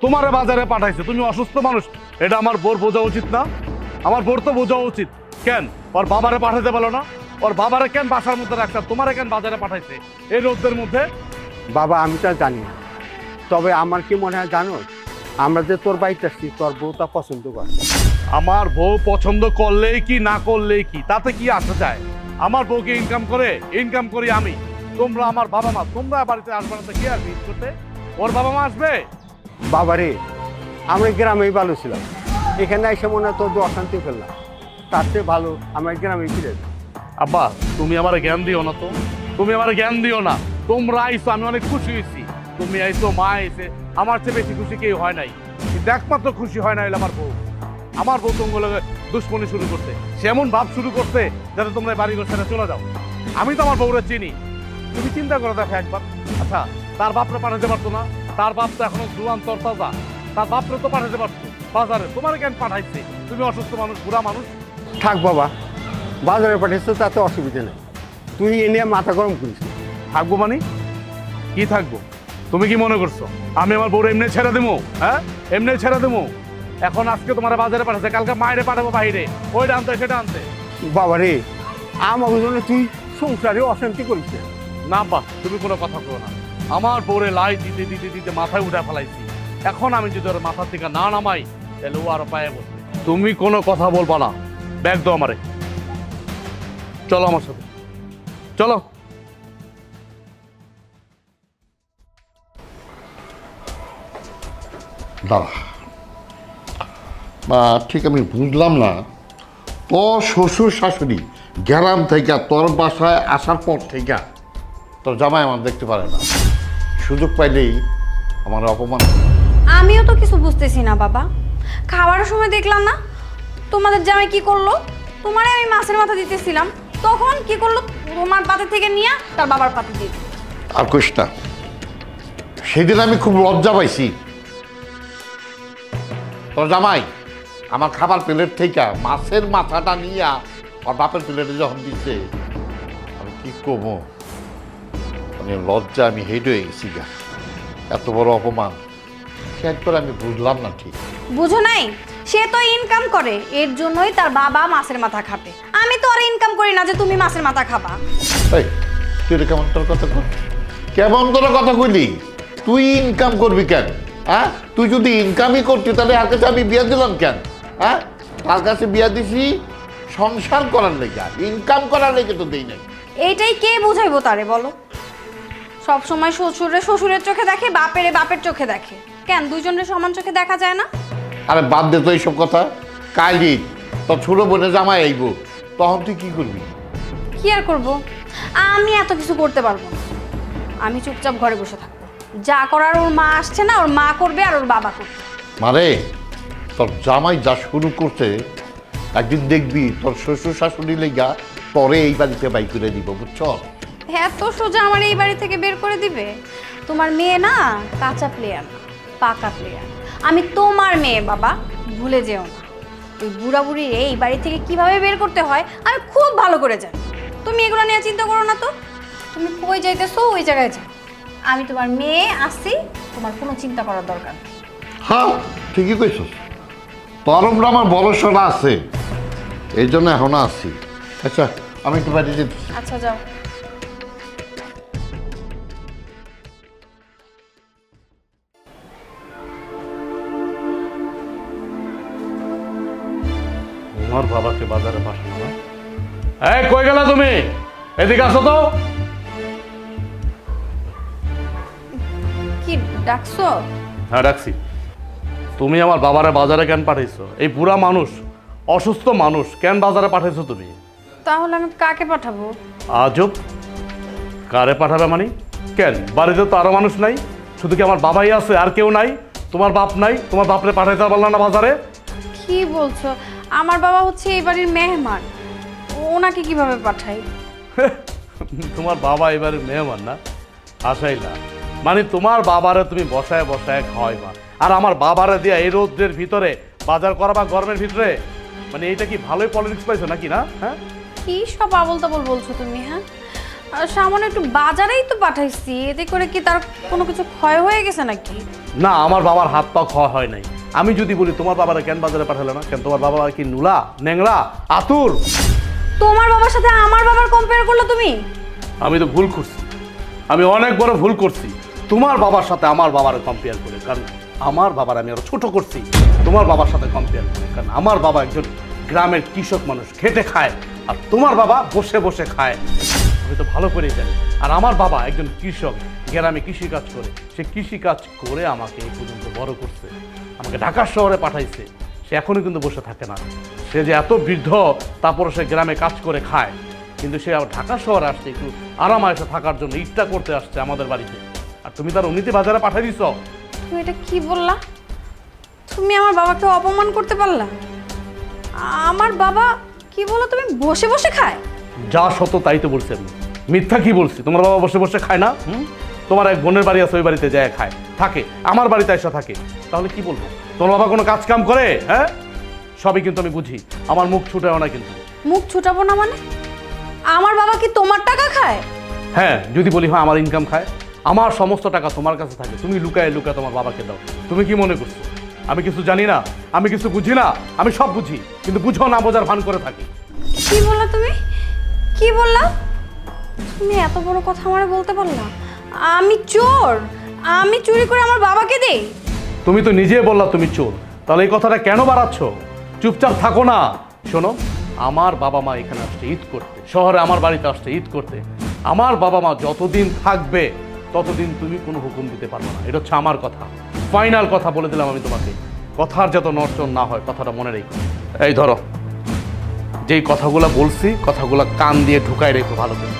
[SPEAKER 2] তোমারে বাজারে পাঠাইছে, তুমি অসুস্থ মানুষ, এটা আমার বোর বোঝা উচিত না? আমার বোর তো বোঝা উচিত। কেন ওর বাবারে পাঠাইতে পারলো না? ওর বাবারে কেন বাসার মধ্যে রাখছে, তোমারে কেন বাজারে পাঠাইছে এই রোদের মধ্যে?
[SPEAKER 6] বাবা আমি তা জানি না, তবে আমার কি মনে হয় জানো, আমরা যে তোর বাড়িতে আসছি তোর বউ তা পছন্দ করে।
[SPEAKER 2] আমার বউ পছন্দ করলেই কি না করলেই কি, তাতে কি আসা যায়? আমার বউকে ইনকাম করে, ইনকাম করি আমি। তোমরা আমার বাবা মা, তোমরা বাড়িতে আসবে না তো কি আসবে ঈদ করতে? ওর বাবা মা আসবে?
[SPEAKER 6] বাবা রে, আমরা গ্রামেই ভালো ছিলাম, এখানে এসে মনে হয় তোর অশান্তি ফেললাম, তার চেয়ে ভালো আমরা গ্রামে ফিরে যাই।
[SPEAKER 2] আব্বা তুমি আমার জ্ঞান দিও না তো, তুমি আমার জ্ঞান দিও না। তোমরা আইসো, আমি অনেক খুশি হয়েছি। তুমি আইসো, মা আইসে, আমার চেয়ে বেশি খুশি কেউ হয় নাই। কিন্তু একমাত্র খুশি হয় না হলো আমার বউ। আমার বউ তোমাগুলো দুশ্মনী শুরু করতে, সে এমন ভাব শুরু করতে যাতে তোমরা বাড়ি ঘর ছেড়ে চলে যাও। আমি তো আমার বউরা চিনি, তুমি চিন্তা করে দেখো একবার। আচ্ছা, তার বাপরে পাঠাতে পারতো না? তার বাপ তো এখনো জুয়ান তরতাজা, তার বাপরে তো পাঠাতে পারতো বাজারে। তোমার কেন পাঠাইছে? তুমি অসুস্থ মানুষ, বুড়া মানুষ।
[SPEAKER 6] থাক বাবা, বাজারে পাঠিয়েছো তাতে অসুবিধা নেই, তুই এ নিয়ে মাথা গরম করিস না।
[SPEAKER 2] থাকবো মানে কি থাকবো? তুমি কি মনে করছো আমি আমার বউর এমনি ছেড়ে দেবো? হ্যাঁ, এমনি ছেড়ে দেবো? এখন আজকে তোমার বাজারে পাঠাচ্ছে, কালকে মায়েরে পাঠাবো বাইরে, ওইটা আনতে সেটা আনতে।
[SPEAKER 6] বাবা রে, আমার জন্য তুই সংসারে অশান্তি করিস না।
[SPEAKER 2] না বা, তুমি কোনো কথা করো না। আমার বউরে লাই দিতে দিতে দিতে মাথায় উঠে ফেলাইছি। এখন আমি যদি ওর মাথা থেকে না নামাই তাহলে ও আরো পায়ে বসবে। তুমি কোনো কথা বলবা না। ব্যাগ দাও আমারে, চলো আমার সাথে, চলো।
[SPEAKER 5] দাঁড়া, বা ঠিক আমি বুঝলাম না, তোর শ্বশুর শাশুড়ি গ্রাম থেকে তোর বাসায় আসার পর থেকে তোর জামাই আমার দেখতে পারে না, সুযোগ পাইলেই আমার অপমান।
[SPEAKER 1] আমিও তো কিছু বুঝতেছি না বাবা। খাওয়ার সময় দেখলাম না তোমাদের জামাই কি করলো? তোমারে আমি মাছের মাথা দিতেছিলাম, তখন কি করলো? তোমার পাতে থেকে নিয়ে তার বাবার পাতে দিয়ে দিল।
[SPEAKER 5] আর কইস না, সেদিন আমি খুব লজ্জা পাইছি। তোর জামাই আমার খাবার প্লেট থেকে মাছের মাথাটা নিয়ে আর বাপের প্লেটে যখন দিচ্ছে, আমি কি করবো, মানে লজ্জা আমি হেড হয়ে গেছি গা। এত বড় অপমান খেয়াল করে আমি বুঝলাম না। ঠিক
[SPEAKER 1] বুঝো নাই? সে তো ইনকাম করে, এর জন্যই তার বাবা মাছের মাথা খাবে। আমি তো আর ইনকাম করি না যে তুমি মাছের মাথা খাবা।
[SPEAKER 5] এই তুই রে কেমন তোর কথা কর, কেমন তোর কথা কইলি? তুই ইনকাম করবি কেন? হ্যাঁ, তুই যদি ইনকামই করতি তাহলে আর কাছে আমি বিয়া দিলাম কেন? হ্যাঁ, তার কাছে বিয়া দিছি সংসার করার লেগে, ইনকাম করার লেগে তো দেই নাই।
[SPEAKER 1] এইটাই কে বুঝাইবো তারে বলো? সব সময় শ্বশুরে শ্বশুরের চোখে দেখে, বাপেরে বাপের চোখে দেখে। কেন দুইজনের সমান চোখে দেখা যায় না?
[SPEAKER 5] আরে বাদ দে তো এইসব কথা। কালই তোর ছোট বোনে জামাই আইব, তখন তুই কি করবি?
[SPEAKER 1] কি আর করব? আমি এত কিছু করতে পারবো না। আমি চুপচাপ ঘরে বসে থাকবো। যা করার ওর মা আসছে না, ওর মা করবে আর ওর বাবা করবে।
[SPEAKER 5] মারে, তোর জামাই যা শুরু করছে, একদিন দেখবি তোর শ্বশুর শাশুড়ি লেগা পরে এই বাড়িতে বাই করে দিব, বুঝছ?
[SPEAKER 1] এত সোজা আমার এই বাড়ি থেকে বের করে দিবে? তোমার মেয়ে না কাঁচা প্লেয়ার না, পাকা প্লেয়ার। আমি তোমার মেয়ে বাবা, ভুলে যেও না। ওই বুড়া বুড়ি এই বাড়ি থেকে কিভাবে বের করতে হয় আমি খুব ভালো করে জানি। তুমি এগুলো নিয়ে চিন্তা করো না তো। তুমি কই যাইতেছো ওই জায়গায় যাও। আমি তোমার মেয়ে আসছি, তোমার কোনো চিন্তা করার দরকার নেই।
[SPEAKER 5] হ্যাঁ, ঠিকই কইছস। তোর উপর আমার ভরসা আছে, এই জন্য এখনো আসছি। আচ্ছা, আমি একটু বাড়ি যেতে।
[SPEAKER 1] আচ্ছা যাও।
[SPEAKER 2] তোমার বাবাকে বাজারে পাঠানো না? এই কই গেলা তুমি? এদিকে আসো তো।
[SPEAKER 1] কি ডাকছো?
[SPEAKER 2] হ্যাঁ ডাকছি। তুমি আমার বাবারে বাজারে কেন পাঠাইছো? এই বুড়া মানুষ, অসুস্থ মানুষ কেন বাজারে পাঠাইছো তুমি?
[SPEAKER 1] তাহলে আমি কাকে পাঠাবো?
[SPEAKER 2] আজব, কারে পাঠাবে মানে? কেন বাড়িতে তো আরো মানুষ নাই? শুধু কি আমার বাবাই আছে, আর কেউ নাই? তোমার বাপ নাই? তোমার বাপরে পাঠাইতে পারলা না বাজারে?
[SPEAKER 1] কি বলছো? আমার বাবা হচ্ছে এই বাড়ির মেহমান, ওনাকে কিভাবে পাঠাই?
[SPEAKER 2] তোমার বাবা এবারে মেহমান না? আসাই না মানে তোমার বাবারে তুমি বসায় বসায় খাওয়াইবা, আর আমার বাবারে দিয়া এই রোদ্রের ভিতরে বাজার করাবা গরমের ভিতরে? মানে এইটা কি ভালোই পলিটিক্স পাইছো নাকি? না হ্যাঁ,
[SPEAKER 1] কি সব আবল তাবল বলছো তুমি? হ্যাঁ, সামান্য একটু বাজারেই তো পাঠাইছি, এতে করে কি তার কোনো কিছু ক্ষয় হয়ে গেছে নাকি?
[SPEAKER 2] না, আমার বাবার হাত পা খাওয়া হয় নাই। আমি যদি বলি তোমার বাবারা কেন বাজারে পাঠালে না, কেন তোমার বাবা কি নুলা, ন্যাংরা, আতুর?
[SPEAKER 1] তোমার বাবার সাথে আমার বাবার কম্পেয়ার করলো তুমি?
[SPEAKER 2] আমি তো ভুল করছি, আমি অনেক বড় ভুল করছি তোমার বাবার সাথে আমার বাবার কম্পেয়ার করে। কারণ আমার বাবার আমি আরো ছোট করছি তোমার বাবার সাথে কম্পেয়ার করে। কারণ আমার বাবা একজন গ্রামের কৃষক মানুষ, খেটে খায়, আর তোমার বাবা বসে বসে খায়। আমি তো ভালো করেই জানি। আর আমার বাবা একজন কৃষক, গ্রামে কৃষিকাজ করে, সে কৃষিকাজ করে আমাকে এই পর্যন্ত বড় করছে, আমাকে ঢাকা শহরে পাঠাইছে। সে এখনও কিন্তু বসে থাকে না। সে যে এত বৃদ্ধ, তারপরে সে গ্রামে কাজ করে খায়, কিন্তু সে আবার ঢাকা শহরে আসছে একটু আরাম আয়েসে থাকার জন্য, ইটটা করতে আসছে আমাদের বাড়িতে। আর তুমি তার উন্নতি বাজারে পাঠাই দিছ।
[SPEAKER 1] তুমি এটা কি বললা? তুমি আমার বাবাকে অপমান করতে পারলা? আমার বাবা কি বলো তুমি বসে বসে খায়?
[SPEAKER 2] যা সত্য তাই তো বলছি আমি। মিথ্যা কি বলছি? তোমার বাবা বসে বসে খায় না? তোমার এক বোনের বাড়ি আছে, ওই বাড়িতে যায় খায় থাকে, আমার বাড়িতে এসে থাকে। তাহলে কি বলবো? তোমার বাবা কোনো কাজ কাম করে? হ্যাঁ, সবই কিন্তু আমি বুঝি। আমার মুখ ছুটাও না কিন্তু।
[SPEAKER 1] মুখ ছুটাবো না মানে? আমার বাবা কি তোমার টাকা খায়?
[SPEAKER 2] হ্যাঁ, যদি বলি হ্যাঁ আমার ইনকাম খায়, আমার সমস্ত টাকা তোমার কাছে থাকে, তুমি লুকায় লুকায় তোমার বাবাকে দাও। তুমি কি মনে করছো আমি কিছু জানি না? আমি কিছু বুঝি না? আমি সব বুঝি, কিন্তু বুঝো না বোঝার ভান করে থাকি।
[SPEAKER 1] কি বললা তুমি? কি বললা তুমি? এত বড় কথা আমারে বলতে পারলা? আমি চোর? আমি চুরি করে আমার বাবাকে দেই?
[SPEAKER 2] তুমি তো নিজে বললা তুমি চোর, তাহলে এই কথাটা কেন বাড়াচ্ছ? চুপচাপ থাকো না। শোনো, আমার বাবা মা এখানে আসছে ঈদ করতে, শহরে আমার বাড়িতে আসছে ঈদ করতে। আমার বাবা মা যতদিন থাকবে ততদিন তুমি কোনো হুকুম দিতে পারবে না। এটা হচ্ছে আমার কথা, ফাইনাল কথা বলে দিলাম আমি তোমাকে। কথার যত নড়চড় না হয়, কথাটা মনে রেখো। এই ধরো, যেই কথাগুলো বলছি কথাগুলো কান দিয়ে ঢুকায় রেখো ভালো করে।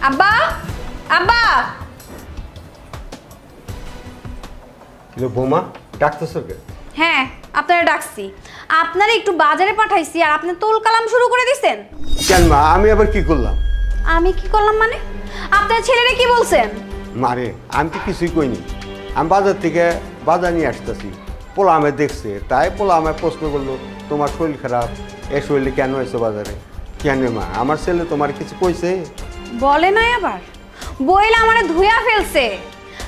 [SPEAKER 1] আব্বা, আব্বা!
[SPEAKER 6] বৌমা ডাকতেছ কে?
[SPEAKER 1] হ্যাঁ, আপনারা ডাকছি। আপনারা একটু বাজারে পাঠাইছি আর আপনি তোল কালাম শুরু করে দিছেন।
[SPEAKER 6] কেন মা, আমি আবার কি করলাম?
[SPEAKER 1] আমি কি করলাম মানে? আপনার ছেলেরা কি বলছেন?
[SPEAKER 6] মারে, আমি তো কিছুই কইনি। আমি বাজার থেকে বাজার নিয়ে আসতেছি, পোলা আমায় দেখছে, তাই পোলা আমায় প্রশ্ন করলো তোমার শরীর খারাপ, এ শরীরে কেন এসো বাজারে? কেন মা, আমার ছেলে তোমার কিছু কইছে?
[SPEAKER 1] বলে নাই আবার, বইলা আমারে ধুইয়া ফেলছে।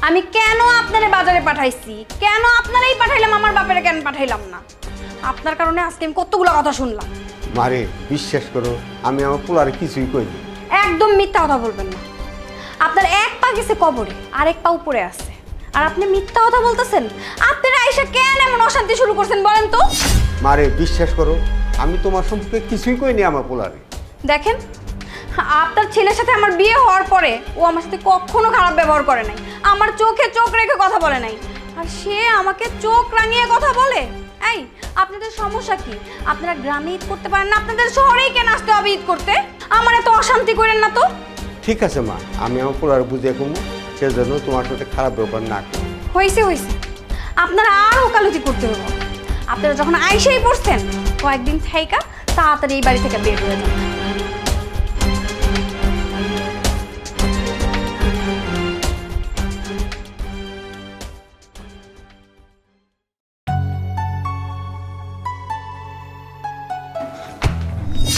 [SPEAKER 1] আমি কেন আপনারে বাজারে পাঠাইছি, কেন আপনারাই পাঠাইলাম, আমার বাপেরা কেন পাঠাইলাম না? আপনার কারণে আজকে আমি কতগুলো কথা শুনলাম।
[SPEAKER 6] মারে বিশ্বাস করো, আমি আমার পোলারে কিছুই কইনি।
[SPEAKER 1] একদম মিথ্যা কথা বলবেন না। আপনার এক পা গেছে কবরে, আরেক পা উপরে আছে, আর আপনি মিথ্যা কথা বলতেছেন। আপনারা আইসা কেন এমন অশান্তি শুরু করছেন বলেন তো?
[SPEAKER 6] মারে বিশ্বাস করো, আমি তোমার সম্পর্কে কিছুই কইনি আমার পোলারে।
[SPEAKER 1] দেখেন, আপনার ছেলের সাথে আমার বিয়ে হওয়ার পরে ও আমার সাথে কখনো খারাপ ব্যবহার করে নাই, আমার চোখে চোখ রেখে কথা বলে নাই, আর সে আমাকে চোখ রাঙিয়ে কথা বলে। এই, আপনাদের সমস্যা কি? আপনারা গ্রামে ঈদ করতে পারেন না, আপনাদের শহরেই কেন আসতে হবে ঈদ করতে? আমার এত অশান্তি করেন না তো।
[SPEAKER 6] ঠিক আছে মা, আমি আমার পোলারে বুঝিয়ে কমু, সেজন্য তোমার সাথে খারাপ ব্যবহার না করি।
[SPEAKER 1] হয়েছে হয়েছে, আপনারা আর ওকালতি করতে হবে। আপনারা যখন আইসেই পড়ছেন, কয়েকদিন থাইকা তাড়াতাড়ি এই বাড়ি থেকে বের হয়ে যান।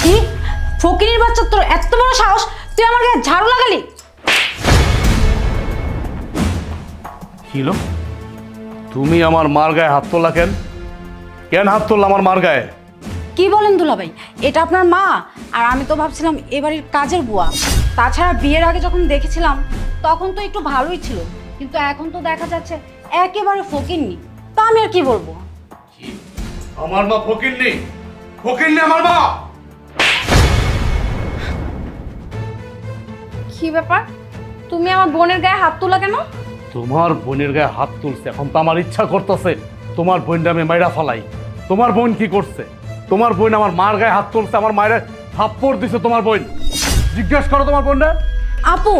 [SPEAKER 7] কি ফকিরের বাচ্চা, তোর এত বড় সাহস, তুই আমার গায়ে ঝাড়ু লাগালি?
[SPEAKER 2] কিলো, তুমি আমার মার গায়ে হাত তোলা কেন? কেন হাত তোলা আমার মার গায়ে?
[SPEAKER 7] কি বলেন দুলাভাই, এটা আপনার মা, আর আমি তো ভাবছিলাম এবাড়ির কাজের বুয়া। তাছাড়া বিয়ের আগে যখন দেখেছিলাম তখন তো একটু ভালোই ছিল, কিন্তু এখন তো দেখা যাচ্ছে একেবারে ফকিরনি। তা আমি আর কি বলবো?
[SPEAKER 2] আমার মা ফকিরনি? ফকিরনি আমার মা?
[SPEAKER 1] কি ব্যাপার, তুমি আমার বোনের গায়ে হাত তোলা কেন?
[SPEAKER 2] তোমার বোনের গায়ে হাত তুলছে, এখন তো আমার ইচ্ছা করতেছে তোমার বোনটা আমি মাইরা ফালাই। তোমার বোন কি করছে? তোমার বোন আমার মার গায়ে হাত তুলছে, আমার মায়ের থাপ্পড় দিছে তোমার বোন। জিজ্ঞেস করো তোমার বোনটা।
[SPEAKER 7] আপু,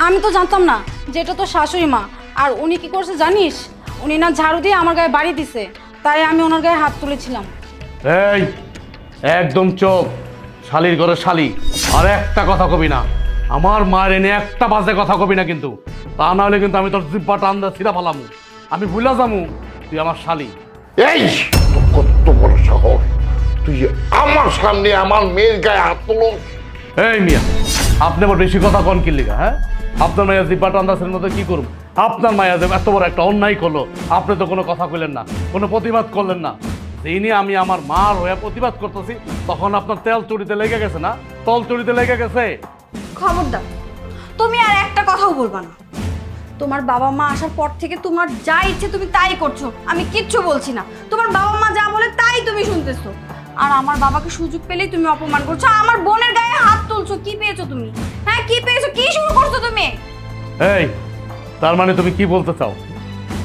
[SPEAKER 7] আমি তো জানতাম না যে এটা তো শাশুড়ি মা। আর উনি কি করছে জানিস? উনি না ঝাড়ু দিয়ে আমার গায়ে বাড়ি দিছে, তাই আমি ওনার গায়ে হাত তুলেছিলাম।
[SPEAKER 2] এই, একদম চোখ, শালির ঘরে শালি, আর একটা কথা কবি না। আমার মায়ের এনে একটা বাজে কথা কবি না কিন্তু, তা না হলে কিন্তু আমি তোর জিব্বা টান দা ছিঁড়া ফালামু। আমি ভুলা যামু তুই আমার শালি।
[SPEAKER 5] এই কত বড় সাহস, তুই আমার সামনে আমার মেয়ের গায়ে হাত তোলো?
[SPEAKER 2] এই মিয়া, আপনি আবার বেশি কথা কন কি লিগা? হ্যাঁ, আপনার মায়া জিব্বা টান দাসের মধ্যে কি করুন? আপনার মায়া যে এত বড় একটা অন্যায় করলো, আপনি তো কোনো কথা কইলেন না, কোনো প্রতিবাদ করলেন না। যেই নিয়ে আমি আমার মার হয়ে প্রতিবাদ করতেছি, তখন আপনার তেল চুরিতে লেগে গেছে না? তল চুরিতে লেগে গেছে।
[SPEAKER 1] খবরদার, তুমি আর একটা কথাও বলবা না। তোমার বাবা মা আসার পর থেকে তোমার যা ইচ্ছে তুমি তাই করছো, আমি কিচ্ছু বলছি না। তোমার বাবা মা যা বলে তাই তুমি শুনতেছো, আর আমার বাবাকে সুযোগ পেলেই তুমি অপমান করছো, আমার বোনের গায়ে হাত তুলছো। কি পেয়েছো তুমি? হ্যাঁ, কি পেয়েছো? কি শুরু করছো তুমি?
[SPEAKER 2] এই, তার মানে তুমি কি বলতে চাও?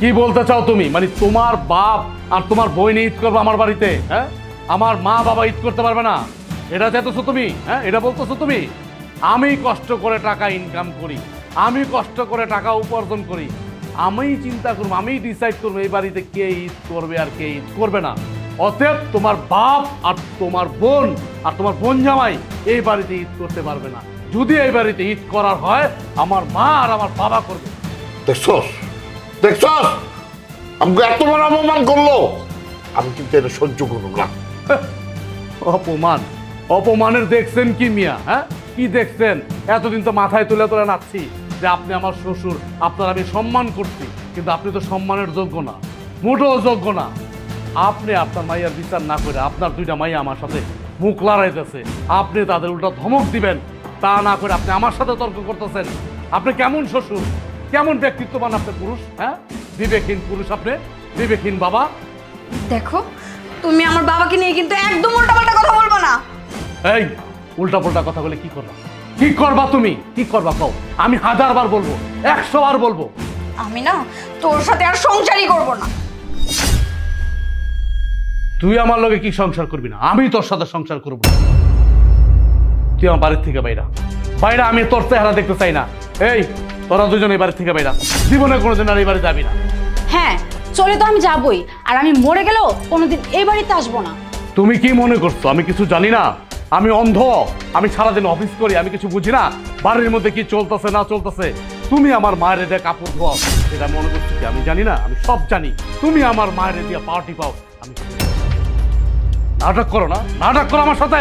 [SPEAKER 2] কি বলতে চাও তুমি? মানে তোমার বাপ আর তোমার বোন ঈদ করবে আমার বাড়িতে? হ্যাঁ, আমার মা বাবা ঈদ করতে পারবে না, এটা চাইতেছো তুমি? হ্যাঁ, এটা বলতেছো তুমি? আমি কষ্ট করে টাকা ইনকাম করি, আমি কষ্ট করে টাকা উপার্জন করি, আমি চিন্তা করবো, আমি ডিসাইড করবো এই বাড়িতে কে ঈদ করবে আর কে ঈদ করবে না। অতএব তোমার বাপ আর তোমার বোন আর তোমার বোন জামাই এই বাড়িতে ঈদ করতে পারবে না। যদি এই বাড়িতে ঈদ করার হয় আমার মা আর আমার বাবা করবে।
[SPEAKER 5] দেখছস দেখছস আমাকে এত বড় অপমান করলো, আমি কিন্তু এটা সহ্য করবো না।
[SPEAKER 2] অপমান? অপমানের দেখছেন কি মিয়া? হ্যাঁ, কি দেখছেন? এতদিন তো মাথায় তুলে তুলে নাচ্ছি যে আপনি আমার শ্বশুর, আপনার আমি সম্মান করছি, কিন্তু আপনি তো সম্মানের যোগ্য না, মোটেও যোগ্য না। আপনি আপনার মাইয়ার বিচার না করে আপনার দুইটা মাইয়া আমার সাথে মুখ লড়াইতেছে, আপনি তাদের উল্টা ধমক দিবেন, তা না করে আপনি আমার সাথে তর্ক করতেছেন। আপনি কেমন শ্বশুর, কেমন ব্যক্তিত্ববান আপনি পুরুষ? হ্যাঁ, বিবেকহীন পুরুষ আপনি, বিবেকহীন বাবা।
[SPEAKER 1] দেখো, তুমি আমার বাবাকে নিয়ে কিন্তু একদম উল্টাপাল্টা কথা বলবো না।
[SPEAKER 2] এই উল্টা পাল্টা কথা বলে কি করবা? কি করবা তুমি? কি করবা কও? আমি 1000 বার বলবো, 100 বার বলবো।
[SPEAKER 1] আমি না তোর সাথে আর সংসারই করব না।
[SPEAKER 2] তুই আমার লগে কি সংসার করবি না? আমি তোর সাথে সংসার করব না। তুই আমার বাড়ির থেকে বাইরা বাইরা, আমি তোর চেহারা দেখতে চাই না। এই তোরা দুজন এই বাড়ির থেকে বাইরা, জীবনে কোনোদিন আর এই বাড়ি যাবি না।
[SPEAKER 7] হ্যাঁ, চলে তো আমি যাবই, আর আমি মরে গেলেও কোনোদিন এই বাড়িতে আসবো না।
[SPEAKER 2] তুমি কি মনে করছো আমি কিছু জানি না? আমি অন্ধ? আমি সারাদিন অফিস করি, আমি কিছু বুঝি না বাড়ির মধ্যে কি চলতেছে না চলতেছে? তুমি আমার মায়ের দিয়ে কাপড় ধোয়াও, এটা মনে করছো কি আমি জানি না? আমি সব জানি। তুমি আমার মায়ের দিয়ে পার্টি পাও, আমি নাটক করো না, নাটক করো আমার সাথে।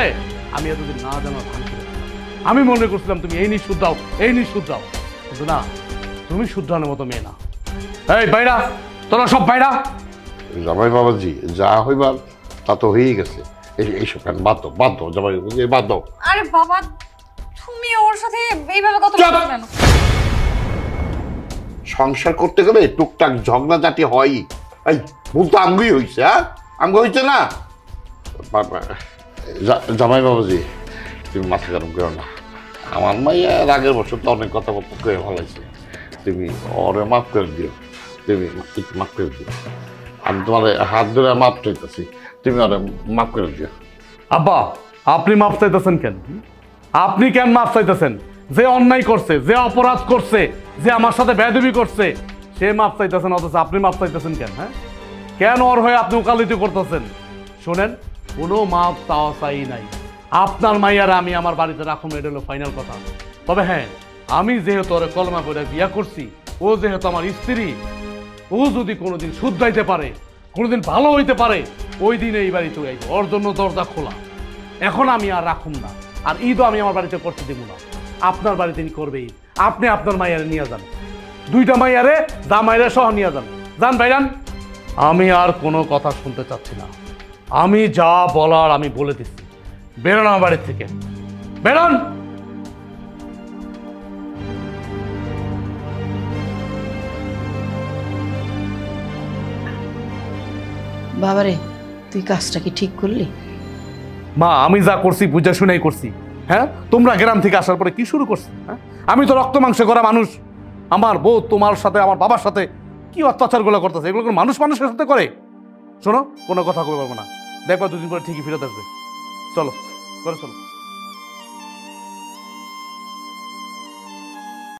[SPEAKER 2] আমি এতদিন না জানার ভান করেছিলাম, আমি মনে করছিলাম তুমি এই নিয়ে শুদ্ধাও, এই নিয়ে শুদ্ধাও, কিন্তু না, তুমি শুদ্ধানোর মতো মেয়ে না। এই বাইরা, তোরা সব বাইরা।
[SPEAKER 5] জামাই বাবাজি, যা হইবার তা তো হয়েই গেছে। এইসব কেন বাদ দাও, বাদ দাও জামাই বাবাজি, বাদ দাও।
[SPEAKER 1] আরে বাবা, তুমি ওর সাথে এইভাবে কথা বলছো কেন?
[SPEAKER 5] সংসার করতে গেলে টুকটাক ঝগড়াঝাটি হয়। এই ভুল তো আমগুই হয়েছে। হ্যাঁ, আমগো হয়েছে না? জামাই বাবাজি, তুমি মাথা গরম করো না। আমার মাইয়া আগের বছর তো অনেক কথাবার্তা করে ভালাইছে, তুমি ওরে মাফ করে দিও, তুমি একটু মাফ করে দিও। আমি তোমার হাত ধরে মাফ চাইতেছি, তুমি ওরে মাফ করে দিও।
[SPEAKER 2] আব্বা, আপনি মাফ চাইতেছেন কেন? আপনি কেন মাফ চাইতেছেন? যে অন্যায় করছে, যে অপরাধ করছে, যে আমার সাথে বেয়াদবি করছে, সে মাফ চাইতেছেন, অথচ আপনি মাফ চাইতেছেন কেন? হ্যাঁ, কেন ওর হয়ে আপনি ওকালতি করতেছেন? শোনেন, কোনো মাফ চাওয়া চাই নাই। আপনার মাইয়ারা আমি আমার বাড়িতে রাখুন, এটা হলো ফাইনাল কথা। তবে হ্যাঁ, আমি যেহেতু ওরে কলমা করে বিয়া করছি, ও যেহেতু আমার স্ত্রী, ও যদি কোনোদিন শুধরাইতে পারে, কোনোদিন ভালো হইতে পারে, ওই দিন এই বাড়িতে আইব, ওর জন্য দরজা খোলা। এখন আমি আর রাখুন না, আর ঈদও আমি আমার বাড়িতে করতে দেবো না। আপনার বাড়িতে করবে ঈদ, আপনি আপনার মাইয়ারে নিয়ে যান, দুইটা মাইয়ারে জামাইরে সহ নিয়ে যান, যান ভাইরান। আমি আর কোনো কথা শুনতে চাচ্ছি না। আমি যা বলার আমি বলে দিচ্ছি। বেরোন আমার বাড়ির থেকে, বেরোন।
[SPEAKER 3] বাবারে, তুই কাজটা কি ঠিক করলি?
[SPEAKER 2] মা, আমি যা করছি বুঝা শুনেই করছি। হ্যাঁ, তোমরা গ্রাম থেকে আসার পরে কি শুরু করছি? হ্যাঁ, আমি তো রক্ত মাংস করা মানুষ। আমার বউ তোমার সাথে, আমার বাবার সাথে কি অত্যাচারগুলো করতেছে, এগুলো মানুষ মানুষের সাথে করে? শোনো, কোনো কথা কই পারবো না। দেখবা দুদিন পরে ঠিকই ফিরে আসবে। চলো, করে চলো।